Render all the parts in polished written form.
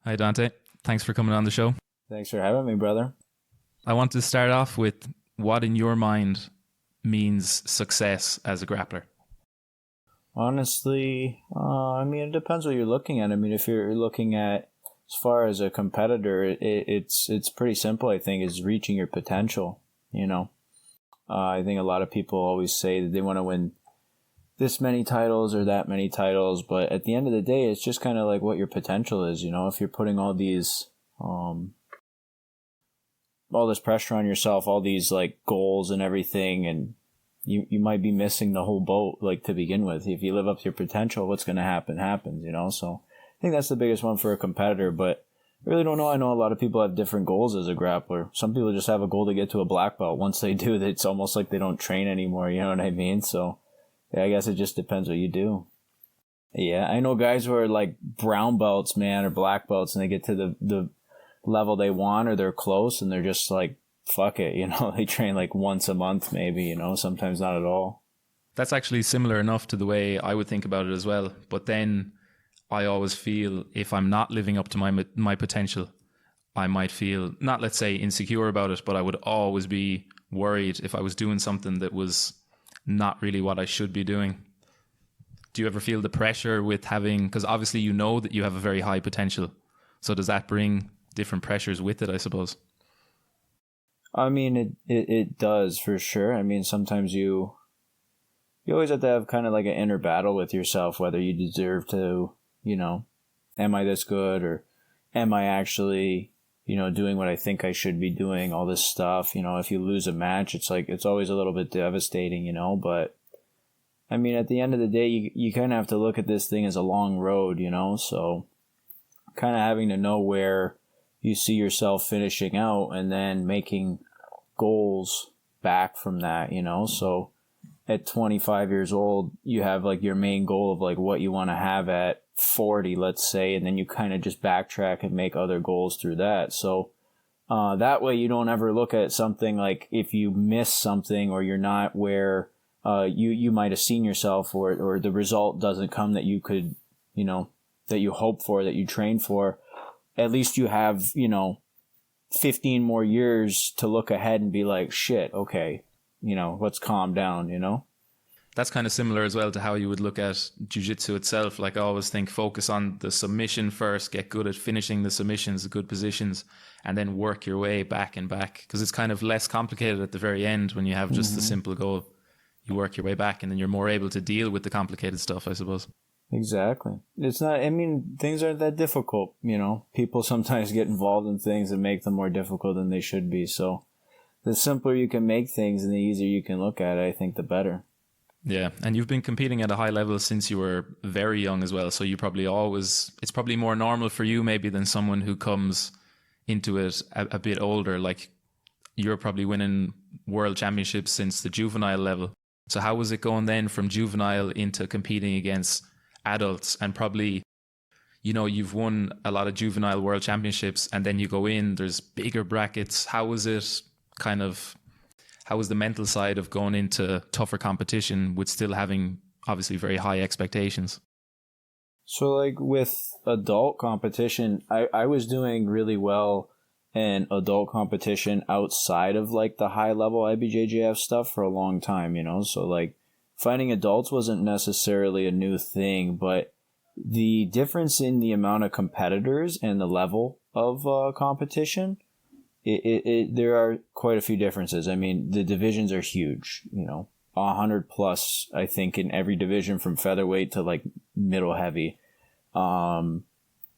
Hi, Dante. Thanks for coming on the show. Thanks for having me, brother. I want to start off with what, in your mind, means success as a grappler. Honestly, it depends what you're looking at. I mean, if you're looking at as far as a competitor, it's pretty simple. I think is reaching your potential. I think a lot of people always say that they want to win this many titles or that many titles, but at the end of the day, it's just kind of like what your potential is. If you're putting all this pressure on yourself, all these like goals and everything, and you might be missing the whole boat, like, to begin with. If you live up to your potential, what's going to happen happens, So I think that's the biggest one for a competitor, but I really don't know. I know a lot of people have different goals as a grappler. Some people just have a goal to get to a black belt. Once they do, it's almost like they don't train anymore, you know what I mean? So yeah, I guess it just depends what you do. Yeah, I know guys who are like brown belts, man, or black belts, and they get to the level they want, or they're close, and they're just like, fuck it, they train like once a month maybe, sometimes not at all. That's actually similar enough to the way I would think about it as well. But then I always feel if I'm not living up to my potential, I might feel, not let's say insecure about it, but I would always be worried if I was doing something that was not really what I should be doing. Do you ever feel the pressure with having, because obviously you know that you have a very high potential, so does that bring different pressures with it, I suppose? I mean, it does for sure. I mean, sometimes you always have to have kind of like an inner battle with yourself, whether you deserve to, am I this good, or am I actually, doing what I think I should be doing, all this stuff. If you lose a match, it's like, it's always a little bit devastating, but I mean, at the end of the day, you kind of have to look at this thing as a long road, so kind of having to know where you see yourself finishing out and then making goals back from that, So at 25 years old, you have like your main goal of like what you want to have at 40, let's say, and then you kind of just backtrack and make other goals through that. So that way you don't ever look at something like if you miss something or you're not where you might have seen yourself, or the result doesn't come that you could, that you hope for, that you trained for. At least you have, 15 more years to look ahead and be like, shit, okay, let's calm down, That's kind of similar as well to how you would look at jiu-jitsu itself. Like, I always think focus on the submission first, get good at finishing the submissions, the good positions, and then work your way back and back. Because it's kind of less complicated at the very end when you have just the simple goal. You work your way back and then you're more able to deal with the complicated stuff, I suppose. Exactly. It's not, things aren't that difficult, People sometimes get involved in things that make them more difficult than they should be. So the simpler you can make things and the easier you can look at it, I think the better. Yeah, and you've been competing at a high level since you were very young as well. So you probably it's probably more normal for you maybe than someone who comes into it a bit older. Like, you're probably winning world championships since the juvenile level. So how was it going then from juvenile into competing against adults? And probably, you've won a lot of juvenile world championships and then you go in, there's bigger brackets. How was the mental side of going into tougher competition with still having obviously very high expectations? So like with adult competition, I was doing really well in adult competition outside of like the high level IBJJF stuff for a long time, So like fighting adults wasn't necessarily a new thing, but the difference in the amount of competitors and the level of competition, there are quite a few differences. I mean, the divisions are huge, 100 plus, I think, in every division from featherweight to like middle heavy.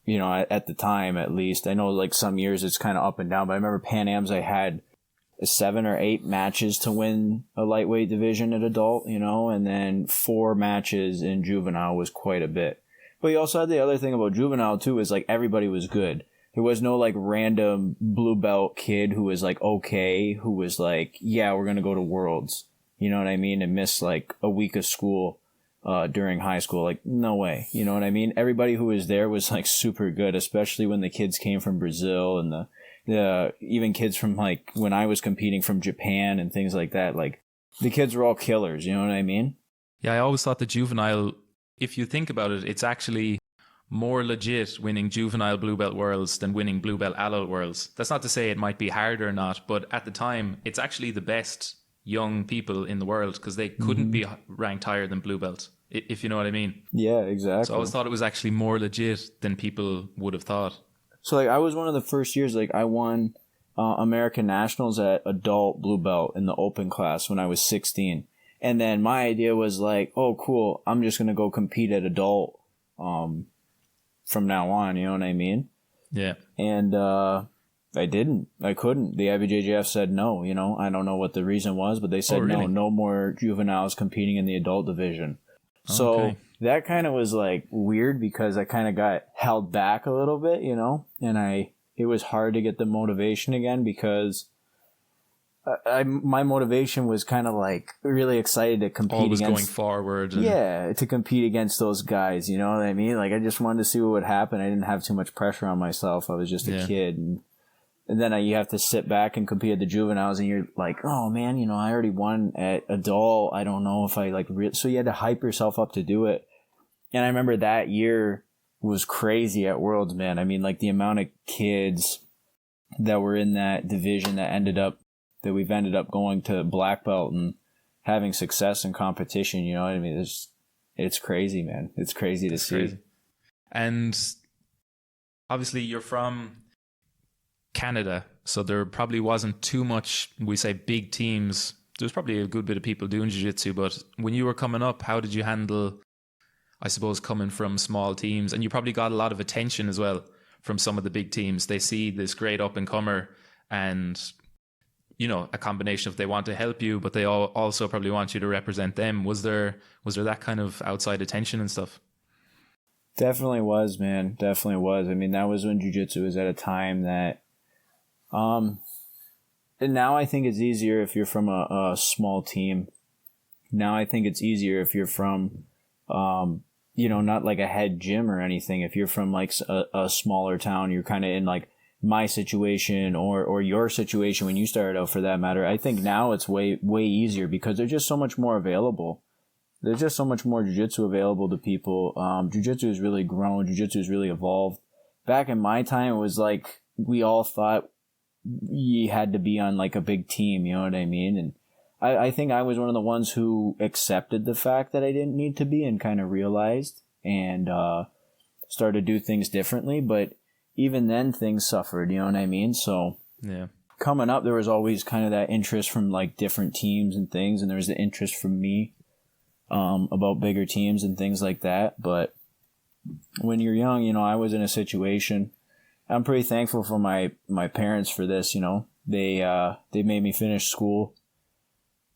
At the time, at least. I know like some years it's kind of up and down, but I remember Pan Am's, I had 7 or 8 matches to win a lightweight division at adult, and then 4 matches in juvenile was quite a bit. But you also had the other thing about juvenile too, is like everybody was good. There was no like random blue belt kid who was like okay, who was like, yeah, we're going to go to Worlds. You know what I mean? And miss like a week of school during high school. Like, no way. You know what I mean? Everybody who was there was like super good, especially when the kids came from Brazil and the even kids from like when I was competing from Japan and things like that. Like, the kids were all killers. You know what I mean? Yeah, I always thought the juvenile, if you think about it, it's actually more legit winning juvenile blue belt worlds than winning blue belt adult worlds. That's not to say it might be harder or not, but at the time, it's actually the best young people in the world because they couldn't be ranked higher than blue belt, if you know what I mean. Yeah, exactly. So I always thought it was actually more legit than people would have thought. So like I was one of the first years, like I won American Nationals at adult blue belt in the open class when I was 16. And then my idea was like, oh, cool, I'm just going to go compete at adult from now on, you know what I mean? Yeah. And I didn't. I couldn't. The IBJJF said no, you know. I don't know what the reason was, but they said no more juveniles competing in the adult division. So that kind of was like weird because I kind of got held back a little bit, you know, and it was hard to get the motivation again because my motivation was kind of like really excited to compete always against, going forward. To compete against those guys, you know what I mean? Like I just wanted to see what would happen. I didn't have too much pressure on myself. I was just a kid, and then you have to sit back and compete at the juveniles, and you're like, oh man, you know, I already won at adult. I don't know if I like so you had to hype yourself up to do it. And I remember that year was crazy at Worlds, man. I mean, like the amount of kids that were in that division that we've ended up going to black belt and having success in competition. You know what I mean? It's crazy, man. It's crazy to see. Crazy. And obviously you're from Canada, so there probably wasn't too much, we say, big teams. There's probably a good bit of people doing jiu-jitsu, but when you were coming up, how did you handle, I suppose, coming from small teams? And you probably got a lot of attention as well from some of the big teams. They see this great up-and-comer and, you know, a combination of they want to help you, but they also probably want you to represent them. Was there that kind of outside attention and stuff? Definitely was, man. Definitely was. I mean, that was when jiu-jitsu was at a time that and now I think it's easier if you're from a small team. Now I think it's easier if you're from, you know, not like a head gym or anything. If you're from like a smaller town, you're kind of in like my situation or your situation when you started out for that matter. I think now it's way easier because there's just so much more available. There's just so much more jiu-jitsu available to people. Jiu-jitsu has really grown. Jiu-jitsu has really evolved. Back in my time, it was like we all thought you had to be on like a big team, you know what I mean? And I think I was one of the ones who accepted the fact that I didn't need to be and kind of realized and started to do things differently. But even then, things suffered, you know what I mean? So yeah, coming up, there was always kind of that interest from like different teams and things, and there was the interest from me about bigger teams and things like that. But when you're young, you know, I was in a situation. I'm pretty thankful for my parents for this, you know. They made me finish school.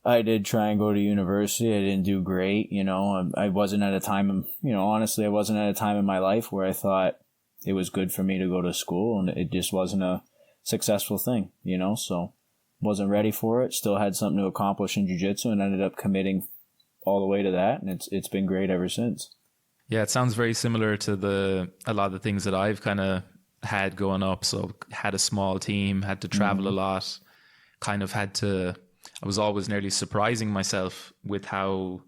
I did try and go to university. I didn't do great, you know. I wasn't at a time, you know, honestly, I wasn't at a time in my life where I thought it was good for me to go to school, and it just wasn't a successful thing, you know. So wasn't ready for it. Still had something to accomplish in jiu-jitsu and ended up committing all the way to that, and it's been great ever since. Yeah, it sounds very similar to a lot of the things that I've kind of had going up. So had a small team, had to travel a lot, kind of had to, I was always nearly surprising myself with how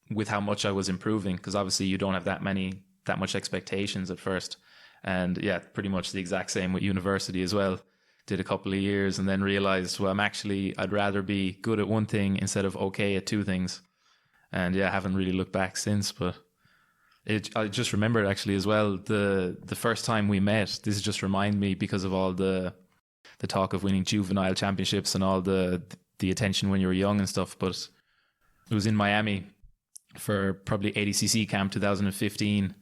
much I was improving, because obviously you don't have that much expectations at first. And yeah, pretty much the exact same with university as well. Did a couple of years and then realized, well, I'd rather be good at one thing instead of okay at two things. And yeah, I haven't really looked back since, but I just remembered actually as well, the first time we met, this just reminded me because of all the talk of winning juvenile championships and all the attention when you were young and stuff. But it was in Miami for probably Adcc camp 2015.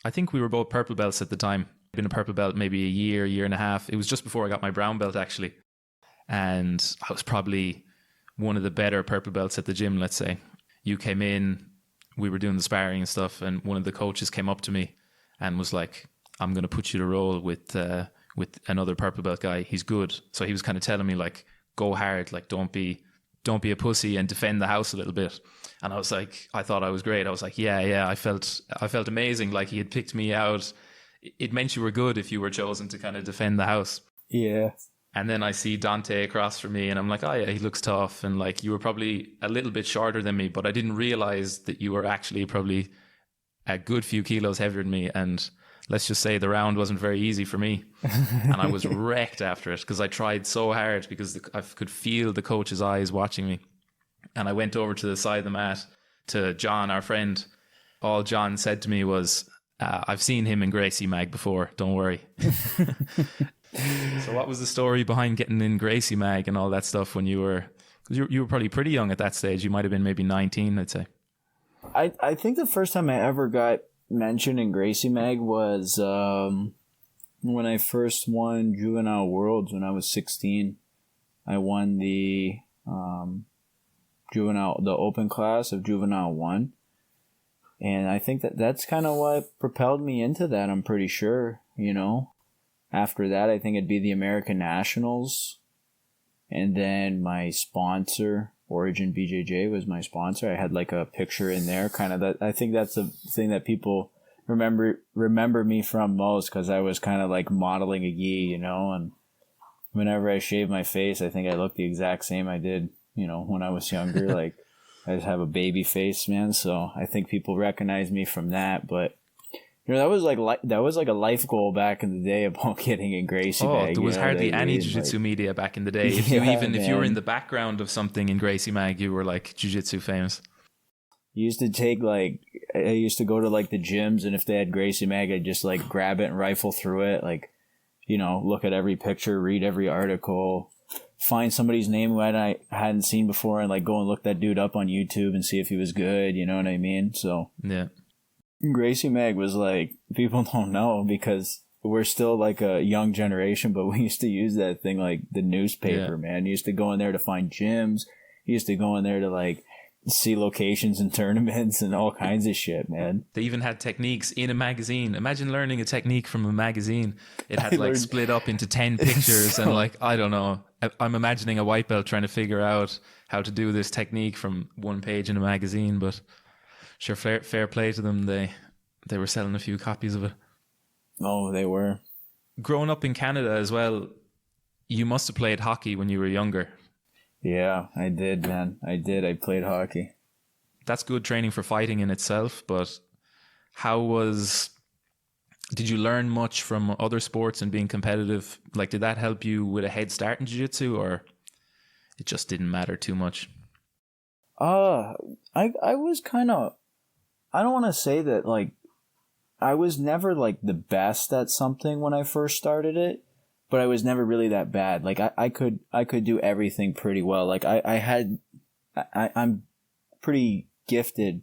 I think we were both purple belts at the time. Been a purple belt maybe a year and a half. It was just before I got my brown belt actually. And I was probably one of the better purple belts at the gym, let's say. You came in, we were doing the sparring and stuff, and one of the coaches came up to me and was like, I'm going to put you to roll with another purple belt guy. He's good. So he was kind of telling me like, go hard, like don't be a pussy and defend the house a little bit. And I was like, I thought I was great. I was like, yeah, I felt amazing. Like he had picked me out. It meant you were good if you were chosen to kind of defend the house. Yeah. And then I see Dante across from me and I'm like, oh yeah, he looks tough. And like, you were probably a little bit shorter than me, but I didn't realize that you were actually probably a good few kilos heavier than me, and let's just say the round wasn't very easy for me. And I was wrecked after it because I tried so hard, because I could feel the coach's eyes watching me. And I went over to the side of the mat to John, our friend. All John said to me was, I've seen him in Gracie Mag before, don't worry. So what was the story behind getting in Gracie Mag and all that stuff when you were probably pretty young at that stage? You might have been maybe 19, I'd say. I think the first time I ever got mentioned in Gracie Mag was when I first won Juvenile Worlds when I was 16. I won the open class of Juvenile 1. And I think that's kind of what propelled me into that, I'm pretty sure, you know. After that, I think it'd be the American Nationals. And then my sponsor, Origin BJJ, was my sponsor. I had like a picture in there, kind of that. I think that's the thing that people remember me from most, because I was kind of like modeling a gi, you know. And whenever I shave my face, I think I look the exact same I did, you know, when I was younger. Like, I just have a baby face, man. So I think people recognize me from that. But you know, that was like a life goal back in the day about getting in Gracie Mag. There was hardly any jiu-jitsu media back in the day. If you were in the background of something in Gracie Mag, you were like jiu-jitsu famous. I used to go to like the gyms, and if they had Gracie Mag, I'd just like grab it and rifle through it. Like, you know, look at every picture, read every article, find somebody's name who I hadn't seen before, and like go and look that dude up on YouTube and see if he was good. You know what I mean? So yeah. Gracie Mag was like, people don't know because we're still like a young generation, but we used to use that thing like the newspaper, man. You used to go in there to find gyms. You used to go in there to like see locations and tournaments and all kinds of shit, man. They even had techniques in a magazine. Imagine learning a technique from a magazine. It had like split up into 10 pictures and like, I don't know. I'm imagining a white belt trying to figure out how to do this technique from one page in a magazine, but sure, fair play to them. They were selling a few copies of it. Oh, they were. Growing up in Canada as well, you must have played hockey when you were younger. Yeah, I did, man. I did. I played hockey. That's good training for fighting in itself, but did you learn much from other sports and being competitive? Like, did that help you with a head start in jiu-jitsu, or it just didn't matter too much? I was kind of, I don't want to say that, like, I was never, like, the best at something when I first started it, but I was never really that bad. Like, I could do everything pretty well. Like, I'm pretty gifted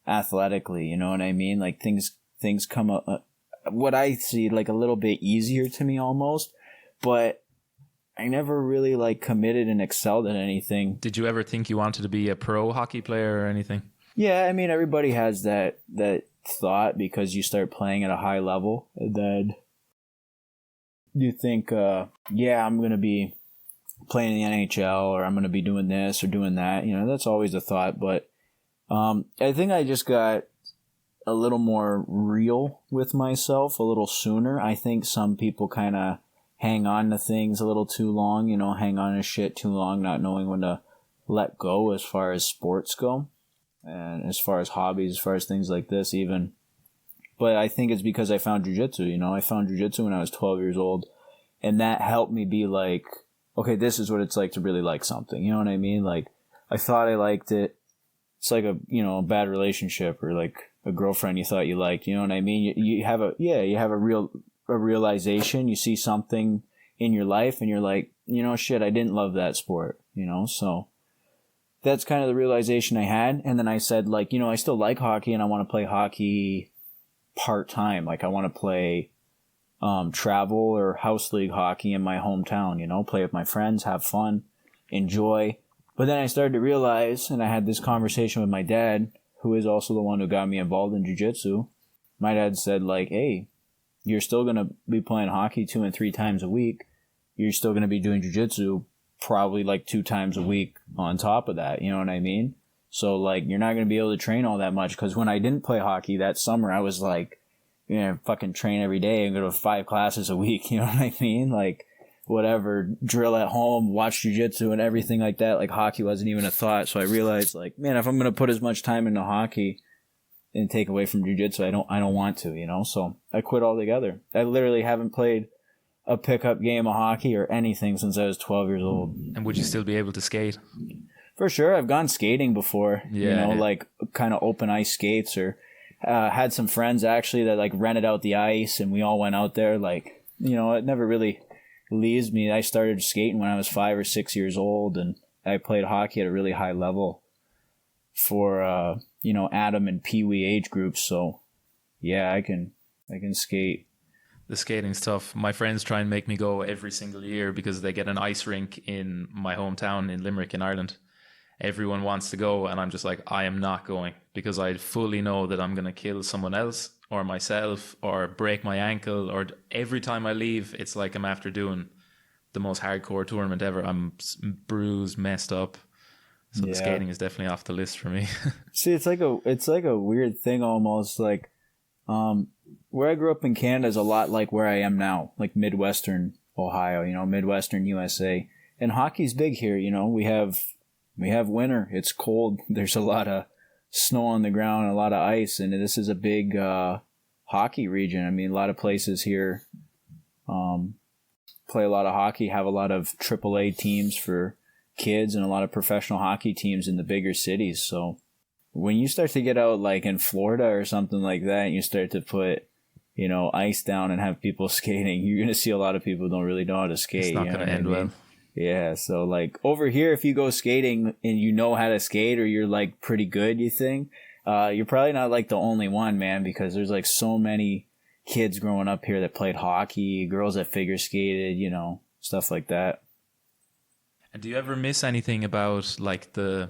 athletically, you know what I mean? Like, things come up, what I see, like, a little bit easier to me almost, but I never really, like, committed and excelled at anything. Did you ever think you wanted to be a pro hockey player or anything? Yeah, I mean, everybody has that thought because you start playing at a high level, and then you think, I'm going to be playing in the NHL, or I'm going to be doing this or doing that. You know, that's always a thought, but I think I just got a little more real with myself a little sooner. I think some people kind of hang on to things a little too long, you know, hang on to shit too long, not knowing when to let go as far as sports go. And as far as hobbies, as far as things like this even. But I think it's because I found jiu-jitsu, you know. I found jiu-jitsu when I was 12 years old. And that helped me be like, okay, this is what it's like to really like something. You know what I mean? Like, I thought I liked it. It's like a bad relationship, or like a girlfriend you thought you liked. You know what I mean? You have a realization. You see something in your life and you're like, you know, shit, I didn't love that sport, you know? So that's kind of the realization I had. And then I said, like, you know, I still like hockey and I want to play hockey part-time. Like, I want to play travel or house league hockey in my hometown, you know, play with my friends, have fun, enjoy. But then I started to realize, and I had this conversation with my dad, who is also the one who got me involved in jiu-jitsu. My dad said, like, hey, you're still going to be playing hockey 2 and 3 times a week. You're still going to be doing jiu-jitsu probably like 2 times a week on top of that. You know what I mean? So, like, you're not going to be able to train all that much, because when I didn't play hockey that summer, I was like, you know, fucking train every day and go to 5 classes a week. You know what I mean? Like, whatever, drill at home, watch jiu-jitsu and everything like that. Like, hockey wasn't even a thought. So I realized, like, man, if I'm going to put as much time into hockey and take away from jiu-jitsu. I don't want to, you know, so I quit altogether. I literally haven't played a pickup game of hockey or anything since I was 12 years old. And would you still be able to skate? For sure. I've gone skating before, Yeah. like kind of open ice skates, or had some friends actually that like rented out the ice and we all went out there. Like, you know, it never really leaves me. I started skating when I was 5 or 6 years old, and I played hockey at a really high level for, Adam and Pee Wee age groups. So yeah, I can skate. The skating's tough. My friends try and make me go every single year because they get an ice rink in my hometown in Limerick in Ireland. Everyone wants to go, and I'm just like, I am not going, because I fully know that I'm going to kill someone else or myself or break my ankle, or every time I leave, it's like I'm after doing the most hardcore tournament ever. I'm bruised, messed up. So the skating is definitely off the list for me. See, it's like a weird thing almost, like where I grew up in Canada is a lot like where I am now, like Midwestern Ohio, Midwestern USA. And hockey's big here, we have winter. It's cold. There's a lot of snow on the ground, a lot of ice, and this is a big hockey region. I mean, a lot of places here play a lot of hockey, have a lot of AAA teams for kids, and a lot of professional hockey teams in the bigger cities. So when you start to get out like in Florida or something like that, and you start to put, ice down and have people skating, you're going to see a lot of people who don't really know how to skate. It's not going to end well. Yeah, so like over here, if you go skating and you know how to skate, or you're like pretty good, you think, you're probably not like the only one, man, because there's like so many kids growing up here that played hockey, girls that figure skated, stuff like that. And do you ever miss anything about like the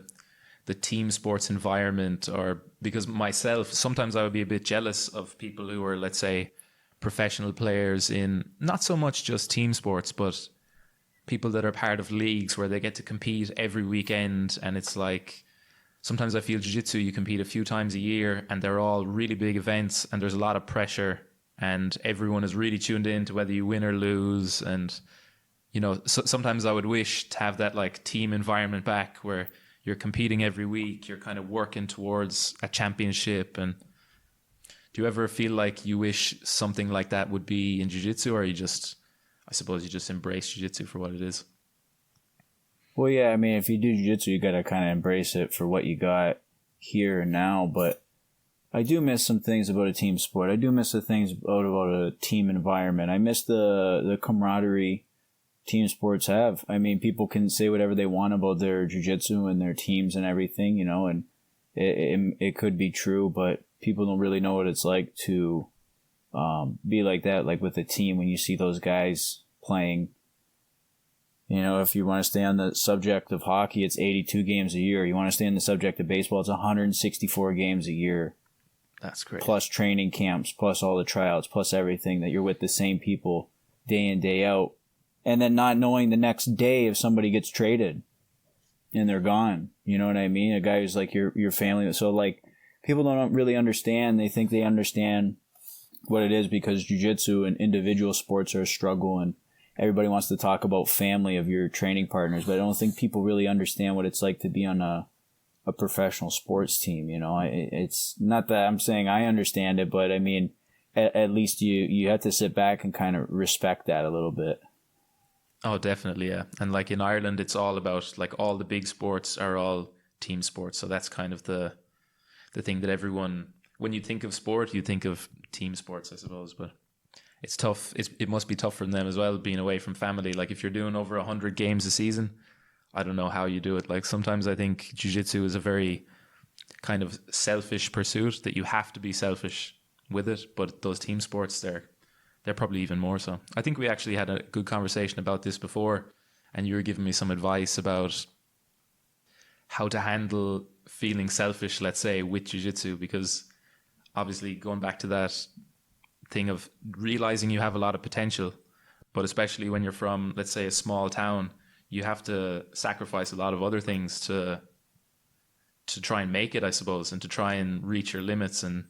team sports environment? Or because myself, sometimes I would be a bit jealous of people who are, let's say, professional players in not so much just team sports, but people that are part of leagues where they get to compete every weekend. And it's like, sometimes I feel jiu-jitsu, you compete a few times a year and they're all really big events and there's a lot of pressure and everyone is really tuned in to whether you win or lose. And, so sometimes I would wish to have that like team environment back where you're competing every week, you're kind of working towards a championship. And do you ever feel like you wish something like that would be in jiu-jitsu, or I suppose you just embrace jiu-jitsu for what it is? Well, yeah, I mean, if you do jiu-jitsu, you got to kind of embrace it for what you got here and now. But I do miss some things about a team sport. I do miss the things about a team environment. I miss the camaraderie team sports have. I mean, people can say whatever they want about their jiu-jitsu and their teams and everything, and it could be true, but people don't really know what it's like to be like that, like with a team when you see those guys playing. If you want to stay on the subject of hockey, it's 82 games a year. You want to stay on the subject of baseball, it's 164 games a year. That's great. Plus training camps, plus all the tryouts, plus everything, that you're with the same people day in, day out. And then not knowing the next day if somebody gets traded and they're gone. You know what I mean? A guy who's like your family. So like people don't really understand. They think they understand what it is because jiu-jitsu and individual sports are a struggle, and everybody wants to talk about family of your training partners, but I don't think people really understand what it's like to be on a professional sports team. It's not that I'm saying I understand it, but I mean, at least you have to sit back and kind of respect that a little bit. Oh, definitely, yeah. And like in Ireland, it's all about, like, all the big sports are all team sports. So that's kind of the thing that everyone, when you think of sport, you think of team sports, I suppose. But it's tough. It must be tough for them as well, being away from family. Like if you're doing over 100 games a season, I don't know how you do it. Like sometimes I think jiu-jitsu is a very kind of selfish pursuit, that you have to be selfish with it. But those team sports, they're probably even more so. I think we actually had a good conversation about this before, and you were giving me some advice about how to handle feeling selfish, let's say, with jiu-jitsu, because obviously going back to that thing of realizing you have a lot of potential, but especially when you're from, let's say, a small town, you have to sacrifice a lot of other things to try and make it, I suppose, and to try and reach your limits. And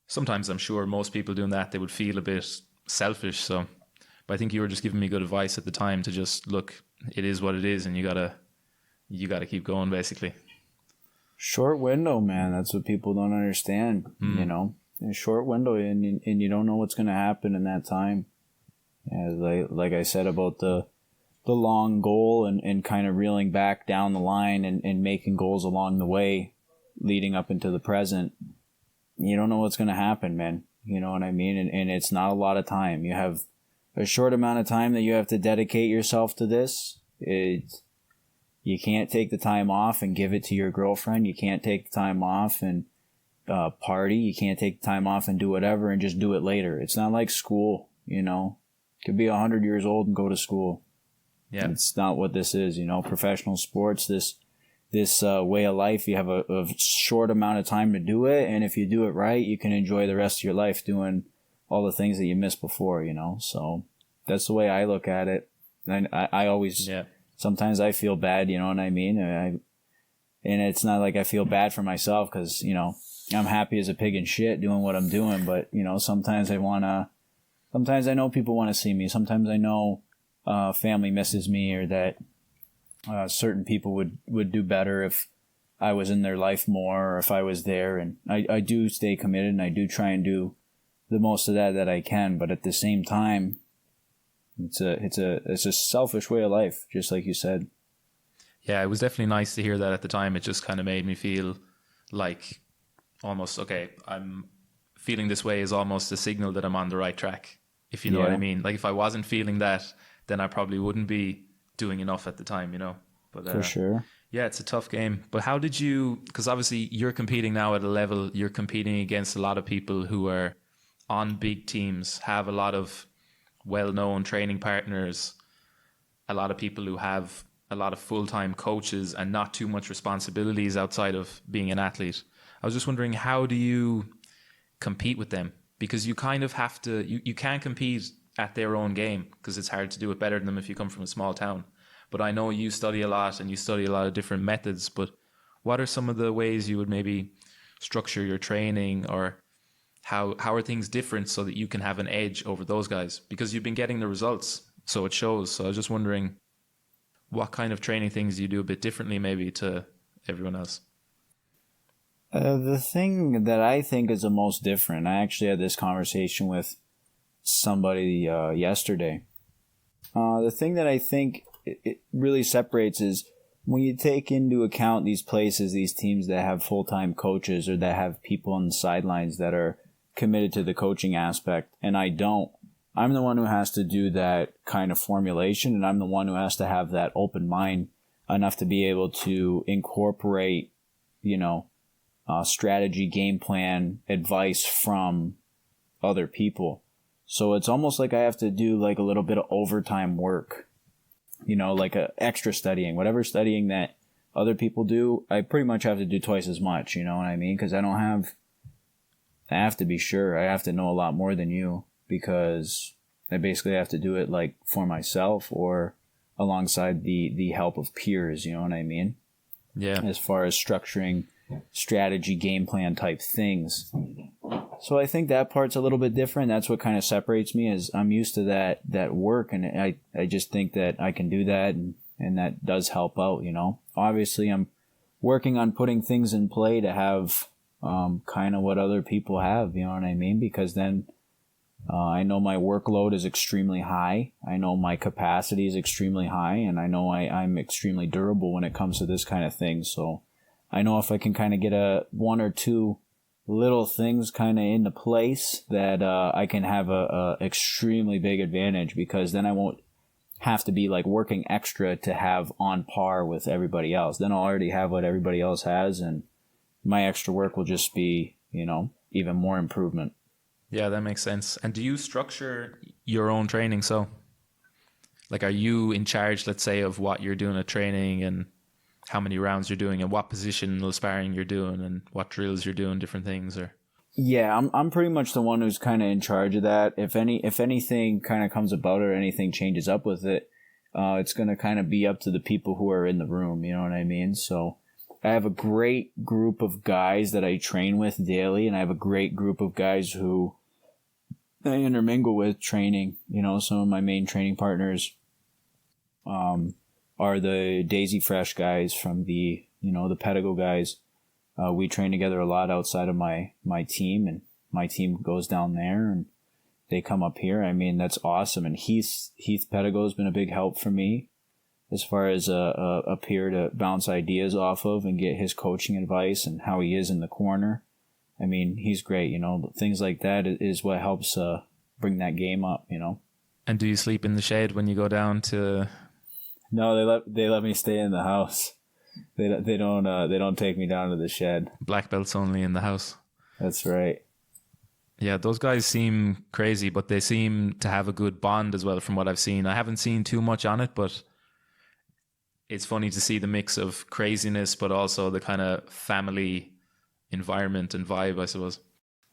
sometimes I'm sure most people doing that, they would feel a bit selfish. So, but I think you were just giving me good advice at the time to just look, it is what it is, and you gotta keep going, basically. Short window, man. That's what people don't understand. You know, a short window, and you don't know what's going to happen in that time. Like I said about the long goal and kind of reeling back down the line and making goals along the way, leading up into the present. You don't know what's going to happen, man. You know what I mean? And it's not a lot of time. You have a short amount of time that you have to dedicate yourself to this. You can't take the time off and give it to your girlfriend. You can't take the time off and party. You can't take the time off and do whatever and just do it later. It's not like school, you know. You could be 100 years old and go to school. Yeah. It's not what this is, you know. Professional sports, this way of life, you have a short amount of time to do it, and if you do it right, you can enjoy the rest of your life doing all the things that you missed before, you know. So that's the way I look at it. And I always, sometimes I feel bad, you know what I mean? And it's not like I feel bad for myself because, you know, I'm happy as a pig in shit doing what I'm doing, but, you know, sometimes I know people want to see me. Sometimes I know family misses me, or that certain people would do better if I was in their life more, or if I was there. And I do stay committed, and I do try and do the most of that I can. But at the same time, it's a selfish way of life, just like you said. Yeah, it was definitely nice to hear that at the time. It just kind of made me feel like almost, okay, I'm feeling this way is almost a signal that I'm on the right track, if you know what I mean. Like if I wasn't feeling that, then I probably wouldn't be doing enough at the time, you know. But for sure. Yeah, it's a tough game. But how did you, because obviously you're competing now at a level, you're competing against a lot of people who are on big teams, have a lot of well-known training partners, a lot of people who have a lot of full-time coaches and not too much responsibilities outside of being an athlete. I was just wondering, how do you compete with them? Because you kind of have to, you can't compete at their own game because it's hard to do it better than them if you come from a small town. But I know you study a lot and you study a lot of different methods, but what are some of the ways you would maybe structure your training, or how are things different so that you can have an edge over those guys? Because you've been getting the results, so it shows. So I was just wondering, what kind of training things do you do a bit differently maybe to everyone else? The thing that I think is the most different, I actually had this conversation with somebody yesterday. The thing that I think it really separates is when you take into account these places, these teams that have full-time coaches or that have people on the sidelines that are committed to the coaching aspect, and I don't. I'm the one who has to do that kind of formulation, and I'm the one who has to have that open mind enough to be able to incorporate, you know, strategy, game plan, advice from other people. So it's almost like I have to do like a little bit of overtime work, you know, like a extra studying, whatever studying that other people do, I pretty much have to do twice as much, you know what I mean? Because I have to be sure. I have to know a lot more than you, because I basically have to do it like for myself or alongside the help of peers, you know what I mean? Yeah. As far as structuring strategy, game plan type things. So I think that part's a little bit different. That's what kind of separates me, is I'm used to that work, and I just think that I can do that, and that does help out, you know. Obviously, I'm working on putting things in play to have kind of what other people have, you know what I mean? Because then I know my workload is extremely high. I know my capacity is extremely high, and I know I'm extremely durable when it comes to this kind of thing. So I know if I can kind of get one or two little things kind of into place, that I can have a extremely big advantage, because then I won't have to be like working extra to have on par with everybody else. Then I'll already have what everybody else has, and my extra work will just be, you know, even more improvement. Yeah, that makes sense. And do you structure your own training? So, like, are you in charge, let's say, of what you're doing at training and how many rounds you're doing and what positional sparring you're doing and what drills you're doing, different things? Or yeah, I'm pretty much the one who's kind of in charge of that. If anything kind of comes about or anything changes up with it, it's going to kind of be up to the people who are in the room. You know what I mean? So I have a great group of guys that I train with daily, and I have a great group of guys who I intermingle with training. You know, some of my main training partners are the Daisy Fresh guys from the Pedigo guys. We train together a lot outside of my team, and my team goes down there and they come up here. I mean, that's awesome. And Heath Pedigo has been a big help for me as far as a peer to bounce ideas off of and get his coaching advice and how he is in the corner. I mean, he's great. Things like that is what helps bring that game up. And do you sleep in the shed when you go down to? No, they let me stay in the house. They don't take me down to the shed. Black belts only in the house. That's right. Yeah, those guys seem crazy, but they seem to have a good bond as well from what I've seen. I haven't seen too much on it, but it's funny to see the mix of craziness, but also the kind of family environment and vibe, I suppose.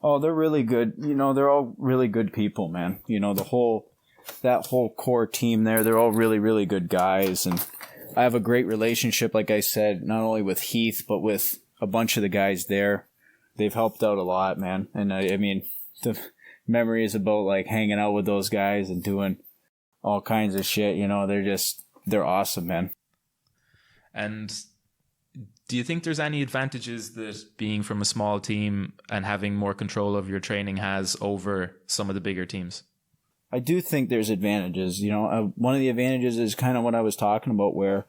Oh, they're really good. They're all really good people, man. That whole core team there, they're all really, really good guys. And I have a great relationship, like I said, not only with Heath, but with a bunch of the guys there. They've helped out a lot, man. And I mean, the memories about like hanging out with those guys and doing all kinds of shit, they're awesome, man. And do you think there's any advantages that being from a small team and having more control of your training has over some of the bigger teams? I do think there's advantages. One of the advantages is kind of what I was talking about, where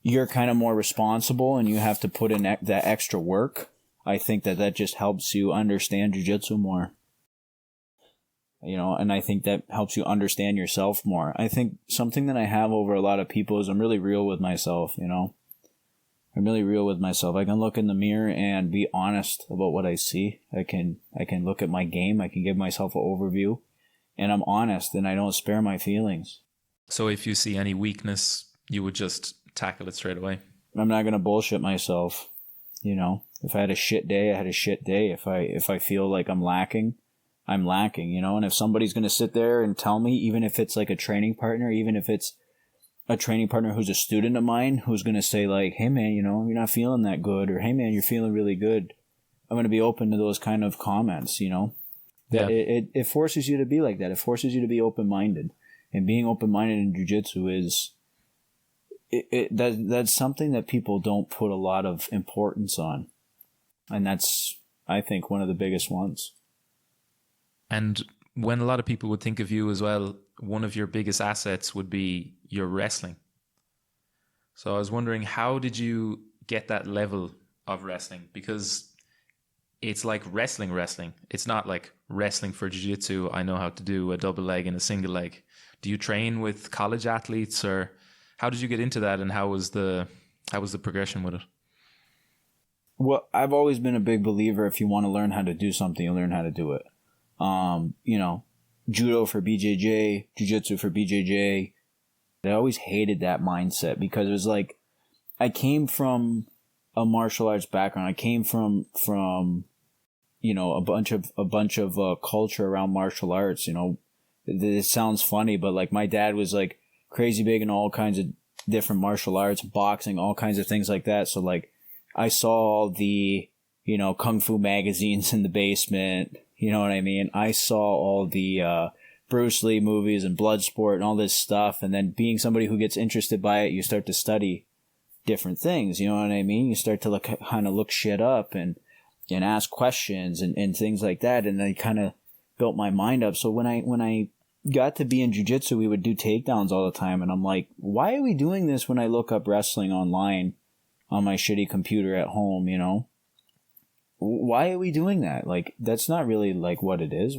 you're kind of more responsible and you have to put in that extra work. I think that just helps you understand jiu-jitsu more. And I think that helps you understand yourself more. I think something that I have over a lot of people is I'm really real with myself, I'm really real with myself. I can look in the mirror and be honest about what I see. I can look at my game. I can give myself an overview. And I'm honest and I don't spare my feelings. So if you see any weakness, you would just tackle it straight away? I'm not going to bullshit myself. If I had a shit day, I had a shit day. If I feel like I'm lacking, I'm lacking, and if somebody's going to sit there and tell me, even if it's like a training partner, even if it's a training partner who's a student of mine, who's going to say like, hey man, you're not feeling that good, or hey man, you're feeling really good, I'm going to be open to those kind of comments, Yeah. It forces you to be like that. It forces you to be open-minded. And being open-minded in jiu-jitsu is that's something that people don't put a lot of importance on. And that's, I think, one of the biggest ones. And when a lot of people would think of you as well, one of your biggest assets would be your wrestling. So I was wondering, how did you get that level of wrestling? Because it's like wrestling. It's not like wrestling for jiu-jitsu. I know how to do a double leg and a single leg. Do you train with college athletes, or how did you get into that, and how was the progression with it? Well, I've always been a big believer, if you want to learn how to do something, you learn how to do it. Judo for BJJ, jiu-jitsu for BJJ. I always hated that mindset because it was like, I came from a martial arts background. I came from a bunch of culture around martial arts. It sounds funny, but like my dad was like crazy big in all kinds of different martial arts, boxing, all kinds of things like that. So like I saw all the, kung fu magazines in the basement. You know what I mean? I saw all the Bruce Lee movies and Bloodsport and all this stuff. And then being somebody who gets interested by it, you start to study different things. You know what I mean? You start to look shit up and ask questions and things like that. And I kind of built my mind up. So when I got to be in jiu-jitsu, we would do takedowns all the time. And I'm like, why are we doing this when I look up wrestling online on my shitty computer at home, Why are we doing that? Like, that's not really like what it is.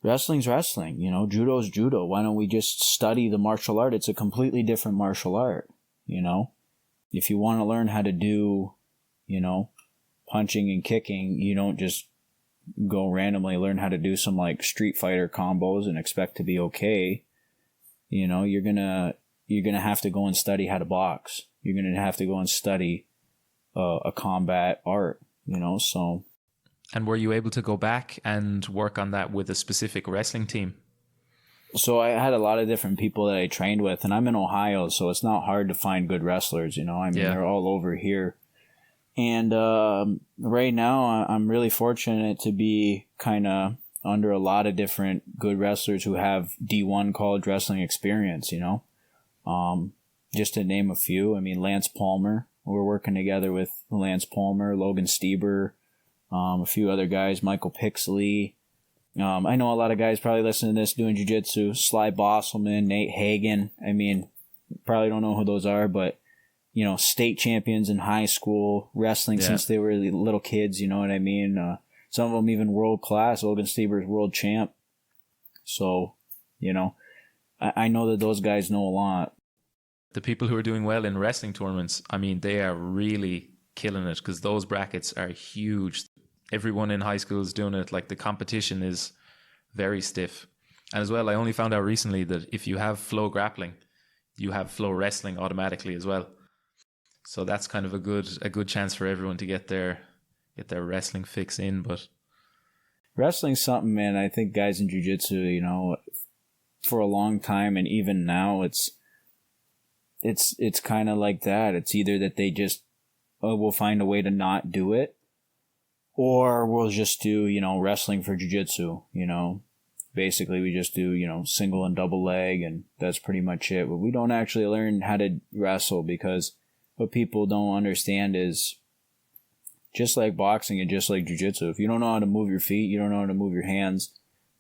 Wrestling's wrestling, judo's judo. Why don't we just study the martial art? It's a completely different martial art, If you want to learn how to do, punching and kicking, you don't just go randomly learn how to do some like Street Fighter combos and expect to be okay. You're gonna have to go and study how to box. You're gonna have to go and study a combat art. So. And were you able to go back and work on that with a specific wrestling team? So I had a lot of different people that I trained with, and I'm in Ohio, so it's not hard to find good wrestlers. They're all over here. And right now, I'm really fortunate to be kind of under a lot of different good wrestlers who have D1 college wrestling experience, Just to name a few, Lance Palmer, We're working together with Lance Palmer, Logan Stieber, a few other guys, Michael Pixley. I know a lot of guys probably listening to this doing jiu-jitsu. Sly Bosselman, Nate Hagen. I mean, probably don't know who those are, but, you know, state champions in high school, wrestling since they were little kids, you know what I mean? Some of them even world class. Logan Stieber's world champ. So, you know, I know that those guys know a lot. The people who are doing well in wrestling tournaments, I mean, they are really killing it because those brackets are huge. Everyone in high school is doing it. Like, the competition is very stiff. And as well, I only found out recently that if you have flow grappling, you have flow wrestling automatically as well. So that's kind of a good chance for everyone to get their wrestling fix in. But wrestling's something, man. I think guys in jiu-jitsu, you know, for a long time and even now, it's kind of like that. It's either that they just will find a way to not do it, or we'll just do, you know, wrestling for jiu-jitsu, you know. Basically, we just do, you know, single and double leg, and that's pretty much it. But we don't actually learn how to wrestle, because what people don't understand is, just like boxing and just like jiu-jitsu, if you don't know how to move your feet, you don't know how to move your hands,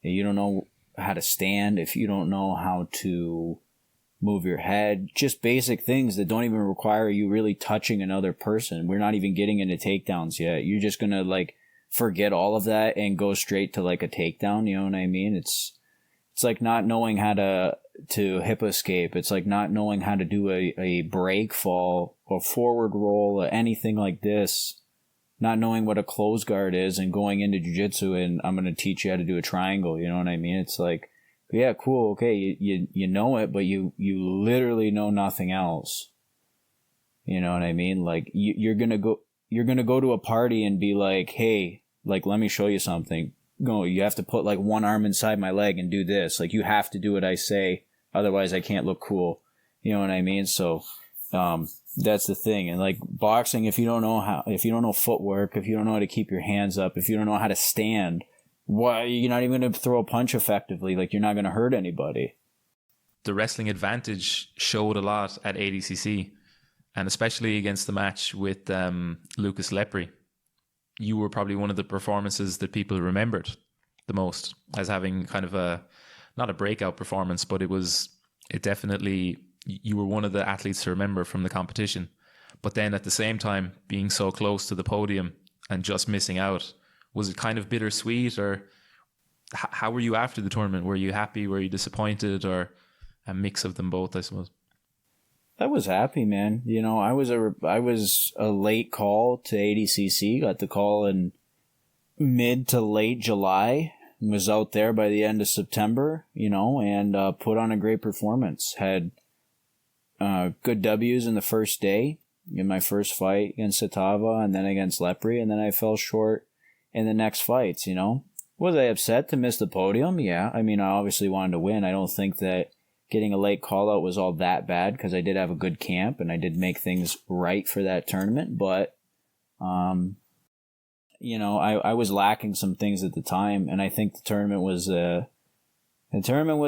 and you don't know how to stand, if you don't know how to move your head, just basic things that don't even require you really touching another person. We're not even getting into takedowns yet. You're just going to like forget all of that and go straight to like a takedown. You know what I mean? It's like not knowing how to hip escape. It's like not knowing how to do a break fall or forward roll or anything like this. Not knowing what a close guard is and going into jiu-jitsu and I'm going to teach you how to do a triangle. You know what I mean? It's like, yeah, cool, okay, you know it, but you literally know nothing else. You know what I mean? Like, you're gonna go to a party and be like, hey, like, let me show you something. No, you have to put like one arm inside my leg and do this. Like, you have to do what I say, otherwise I can't look cool. You know what I mean? So, that's the thing. And like boxing, if you don't know footwork, if you don't know how to keep your hands up, if you don't know how to stand, why you're not even going to throw a punch effectively? Like, you're not going to hurt anybody. The wrestling advantage showed a lot at ADCC, and especially against the match with Lucas Lepre. You were probably one of the performances that people remembered the most as having kind of not a breakout performance, but it definitely, you were one of the athletes to remember from the competition. But then at the same time, being so close to the podium and just missing out, was it kind of bittersweet, or how were you after the tournament? Were you happy? Were you disappointed, or a mix of them both, I suppose? I was happy, man. You know, I was a late call to ADCC. Got the call in mid to late July. Was out there by the end of September, you know, and put on a great performance. Had good W's in the first day in my first fight against Satava and then against Lepre, and then I fell short in the next fights, you know. Was I upset to miss the podium? Yeah. I mean, I obviously wanted to win. I don't think that getting a late call out was all that bad, because I did have a good camp and I did make things right for that tournament. But, you know, I was lacking some things at the time, and I think the tournament was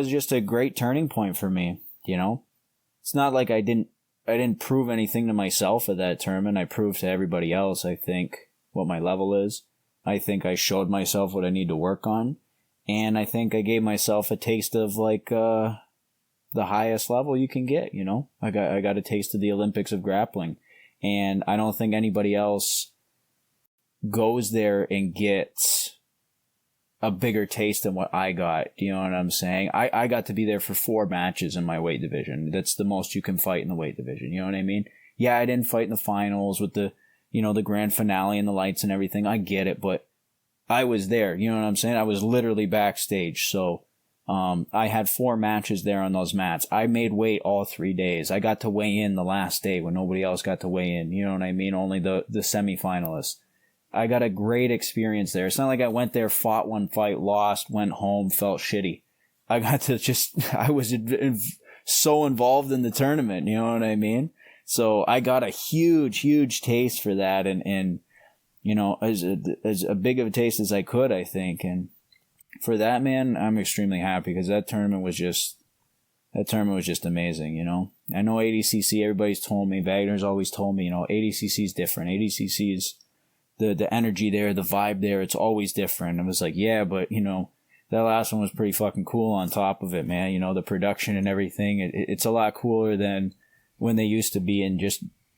just a great turning point for me, you know. It's not like I didn't prove anything to myself at that tournament. I proved to everybody else, I think, what my level is. I think I showed myself what I need to work on. And I think I gave myself a taste of like the highest level you can get, you know? I got a taste of the Olympics of grappling. And I don't think anybody else goes there and gets a bigger taste than what I got. Do you know what I'm saying? I got to be there for 4 matches in my weight division. That's the most you can fight in the weight division. You know what I mean? Yeah, I didn't fight in the finals with the, you know, the grand finale and the lights and everything. I get it, but I was there. You know what I'm saying? I was literally backstage. So I had 4 matches there on those mats. I made weight all 3 days. I got to weigh in the last day when nobody else got to weigh in. You know what I mean? Only the semifinalists. I got a great experience there. It's not like I went there, fought one fight, lost, went home, felt shitty. I got to I was so involved in the tournament. You know what I mean? So I got a huge, huge taste for that, and you know, as a big of a taste as I could, I think. And for that, man, I'm extremely happy, because that tournament was just That tournament was just amazing, you know. I know ADCC, everybody's told me, Wagner's always told me, you know, ADCC's different. ADCC's the energy there, the vibe there, it's always different. I was like, yeah, but, you know, that last one was pretty fucking cool on top of it, man. You know, the production and everything, it's a lot cooler than when they used to be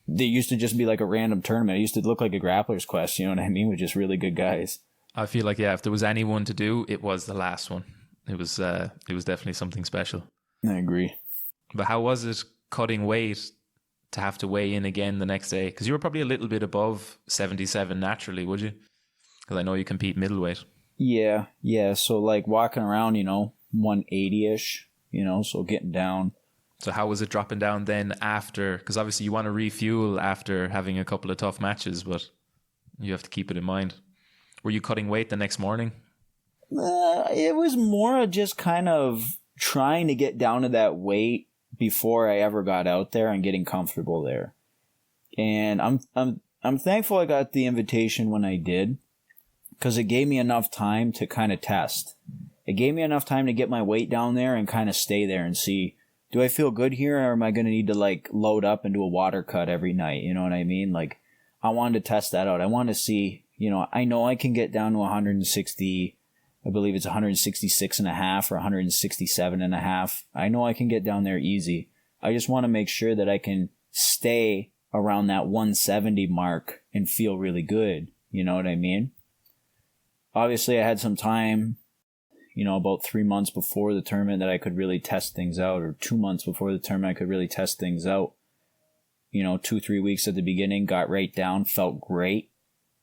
they used to just be like a random tournament. It used to look like a Grappler's Quest, you know what I mean, with just really good guys. I feel like, yeah, if there was anyone to do, it was the last one. It was definitely something special. I agree. But how was it cutting weight to have to weigh in again the next day? Because you were probably a little bit above 77 naturally, would you? Because I know you compete middleweight. Yeah. So like walking around, you know, 180-ish, you know, so getting down. So how was it dropping down then after? Because obviously you want to refuel after having a couple of tough matches, but you have to keep it in mind. Were you cutting weight the next morning? It was more just kind of trying to get down to that weight before I ever got out there and getting comfortable there. And I'm thankful I got the invitation when I did, because it gave me enough time to kind of test. It gave me enough time to get my weight down there and kind of stay there and see, do I feel good here, or am I going to need to like load up and do a water cut every night? You know what I mean? Like, I wanted to test that out. I want to see, you know I can get down to 160, I believe it's 166 and a half or 167 and a half. I know I can get down there easy. I just want to make sure that I can stay around that 170 mark and feel really good. You know what I mean? Obviously, I had some time, you know, about 3 months before the tournament that I could really test things out, or 2 months before the tournament I could really test things out. You know, 2-3 weeks at the beginning, got right down, felt great.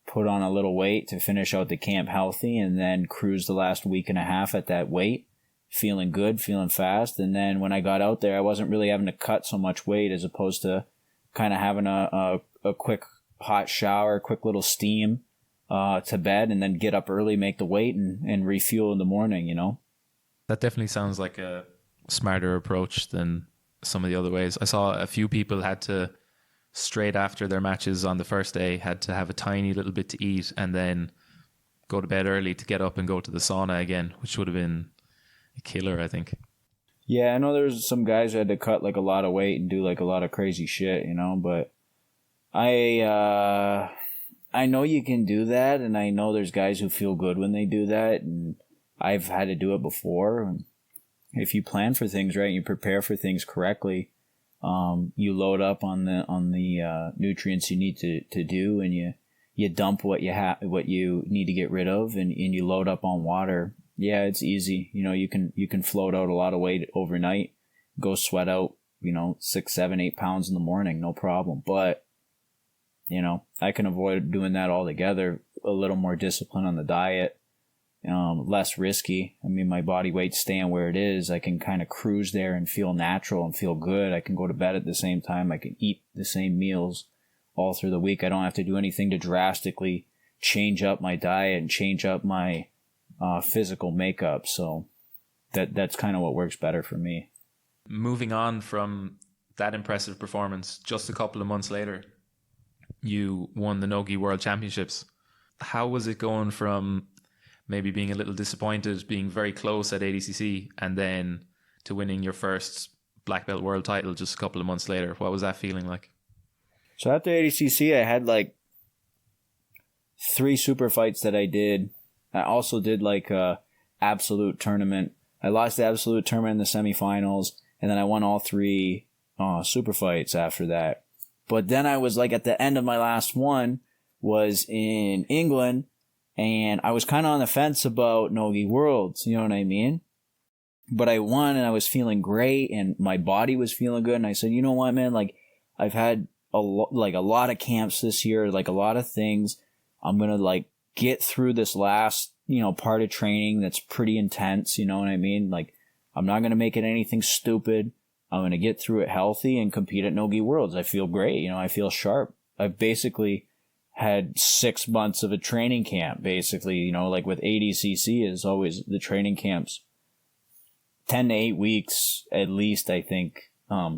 Put on a little weight to finish out the camp healthy, and then cruise the last week and a half at that weight, feeling good, feeling fast. And then when I got out there, I wasn't really having to cut so much weight, as opposed to kind of having a quick hot shower, quick little steam to bed, and then get up early, make the weight, and refuel in the morning, you know? That definitely sounds like a smarter approach than some of the other ways. I saw a few people had to, straight after their matches on the first day, had to have a tiny little bit to eat and then go to bed early to get up and go to the sauna again, which would have been a killer, I think. Yeah, I know there's some guys who had to cut like a lot of weight and do like a lot of crazy shit, you know, but I know you can do that, and I know there's guys who feel good when they do that, and I've had to do it before. And if you plan for things right and you prepare for things correctly, you load up on the nutrients you need to do, and you dump what you need to get rid of, and you load up on water. Yeah, it's easy. You know, you can float out a lot of weight overnight, go sweat out, you know, 6, 7, 8 pounds in the morning, no problem. But, you know, I can avoid doing that altogether. A little more discipline on the diet, less risky. I mean, my body weight's staying where it is. I can kind of cruise there and feel natural and feel good. I can go to bed at the same time. I can eat the same meals all through the week. I don't have to do anything to drastically change up my diet and change up my physical makeup. So that's kind of what works better for me. Moving on from that impressive performance, just a couple of months later, you won the Nogi World Championships. How was it going from maybe being a little disappointed, being very close at ADCC, and then to winning your first black belt world title just a couple of months later? What was that feeling like? So after ADCC, I had like 3 super fights that I did. I also did like a absolute tournament. I lost the absolute tournament in the semifinals, and then I won all 3 super fights after that. But then I was like at the end of my last one was in England, and I was kind of on the fence about Nogi Worlds, you know what I mean? But I won, and I was feeling great, and my body was feeling good. And I said, you know what, man? Like, I've had a lot of camps this year, like a lot of things. I'm gonna like get through this last, you know, part of training that's pretty intense. You know what I mean? Like, I'm not gonna make it anything stupid. I'm gonna get through it healthy and compete at Nogi Worlds. I feel great. You know, I feel sharp. I've basically had 6 months of a training camp, basically, you know, like with ADCC is always the training camps, 10 to 8 weeks at least, I think,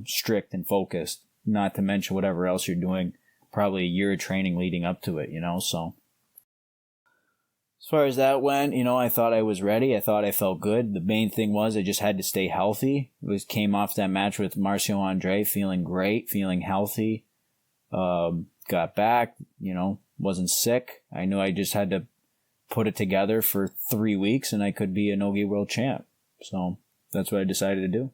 strict and focused, not to mention whatever else you're doing, probably a year of training leading up to it, you know, so As far as that went, I thought I was ready. I thought I felt good. The main thing was I just had to stay healthy. Came off that match with Marcio Andre, feeling great, feeling healthy. Got back, wasn't sick. I knew I just had to put it together for 3 weeks and I could be a Nogi world champ. So that's what I decided to do.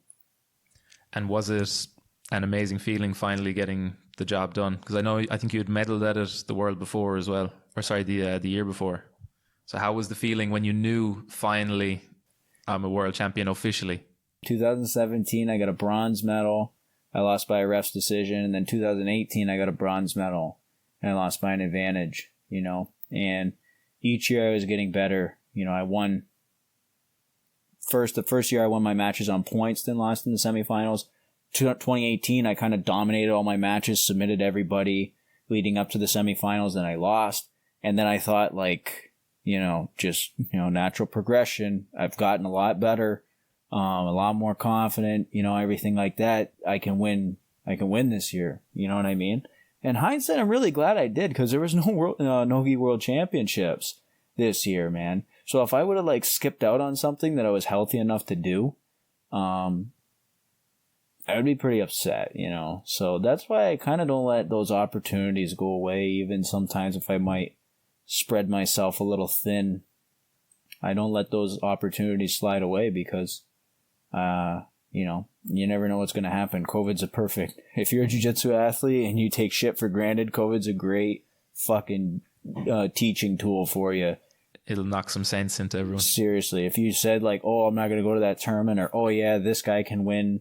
And was it an amazing feeling finally getting the job done? Because I think you had medaled at it the world before as well. Or sorry, the year before. So how was the feeling when you knew finally I'm a world champion officially? 2017, I got a bronze medal. I lost by a ref's decision. And then 2018, I got a bronze medal. And I lost by an advantage, And each year I was getting better. I won. The first year I won my matches on points, then lost in the semifinals. 2018, I kind of dominated all my matches, submitted everybody leading up to the semifinals, and I lost. And then I thought, natural progression. I've gotten a lot better, a lot more confident, everything like that. I can win this year. You know what I mean? In hindsight, I'm really glad I did because there was no Nogi World Championships this year, man. So if I would have skipped out on something that I was healthy enough to do, I would be pretty upset, So that's why I kind of don't let those opportunities go away, even sometimes if I might spread myself a little thin. I don't let those opportunities slide away because, you never know what's going to happen. COVID's if you're a jiu-jitsu athlete and you take shit for granted, COVID's a great fucking teaching tool for you. It'll knock some sense into everyone. Seriously, if you said I'm not going to go to that tournament, or, oh yeah, this guy can win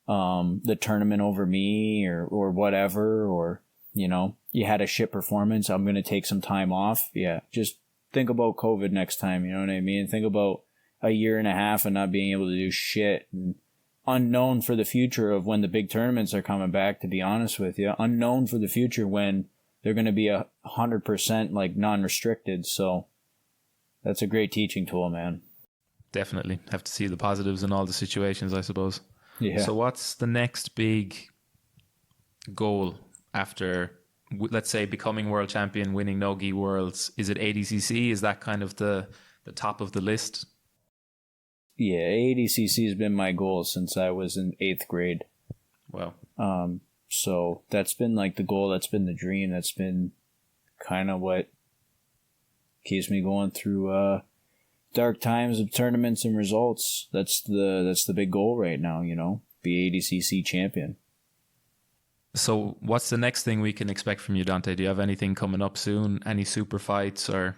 the tournament over me or whatever, or, you had a shit performance, I'm going to take some time off. Yeah, just think about COVID next time, you know what I mean? Think about a year and a half and not being able to do shit, and unknown for the future of when the big tournaments are coming back, to be honest with you. Unknown for the future when they're going to be 100% non-restricted. So that's a great teaching tool, man. Definitely. Have to see the positives in all the situations, I suppose. Yeah. So what's the next big goal after, let's say, becoming world champion, winning Nogi Worlds? Is it ADCC? Is that kind of the top of the list? Yeah, ADCC has been my goal since I was in 8th grade. Wow. So that's been the goal. That's been the dream. That's been kind of what keeps me going through dark times of tournaments and results. That's the big goal right now, be ADCC champion. So what's the next thing we can expect from you, Dante? Do you have anything coming up soon? Any super fights or?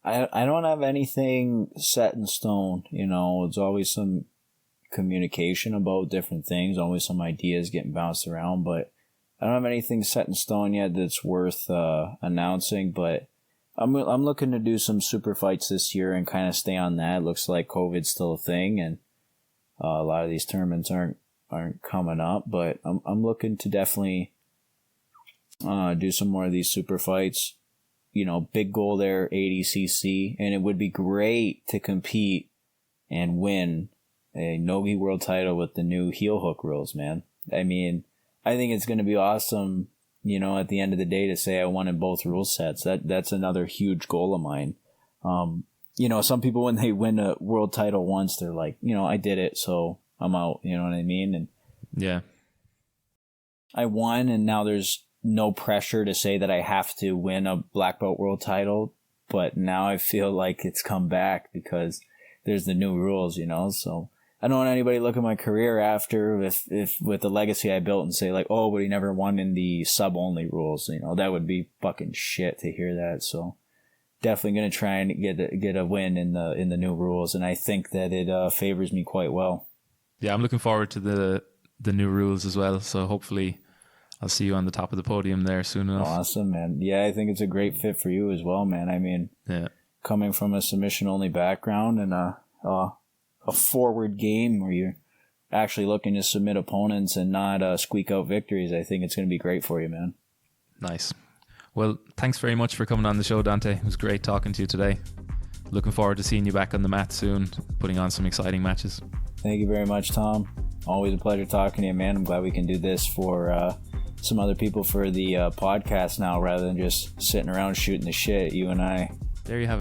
I don't have anything set in stone, It's always some communication about different things, always some ideas getting bounced around, but I don't have anything set in stone yet that's worth announcing, but I'm looking to do some super fights this year and kind of stay on that. It looks like COVID's still a thing, and a lot of these tournaments aren't coming up, but I'm looking to definitely do some more of these super fights. Big goal there, ADCC, and it would be great to compete and win a Nogi world title with the new heel hook rules, man. I mean, I think it's going to be awesome, at the end of the day, to say I won in both rule sets. That's another huge goal of mine. Some people, when they win a world title once, they're like, I did it, so I'm out, you know what I mean? And yeah, I won, and now there's no pressure to say that I have to win a black belt world title, but now I feel like it's come back because there's the new rules, so I don't want anybody to look at my career after if with the legacy I built and say oh, but he never won in the sub only rules, that would be fucking shit to hear that. So definitely going to try and get a win in the new rules, and I think that it favors me quite well. Yeah, I'm looking forward to the new rules as well, so hopefully I'll see you on the top of the podium there soon enough. Awesome, man. Yeah, I think it's a great fit for you as well, man. I mean, yeah, coming from a submission-only background and a forward game where you're actually looking to submit opponents and not squeak out victories, I think it's going to be great for you, man. Nice. Well, thanks very much for coming on the show, Dante. It was great talking to you today. Looking forward to seeing you back on the mat soon, putting on some exciting matches. Thank you very much, Tom. Always a pleasure talking to you, man. I'm glad we can do this for some other people for the podcast now rather than just sitting around shooting the shit, you and I. there you have it.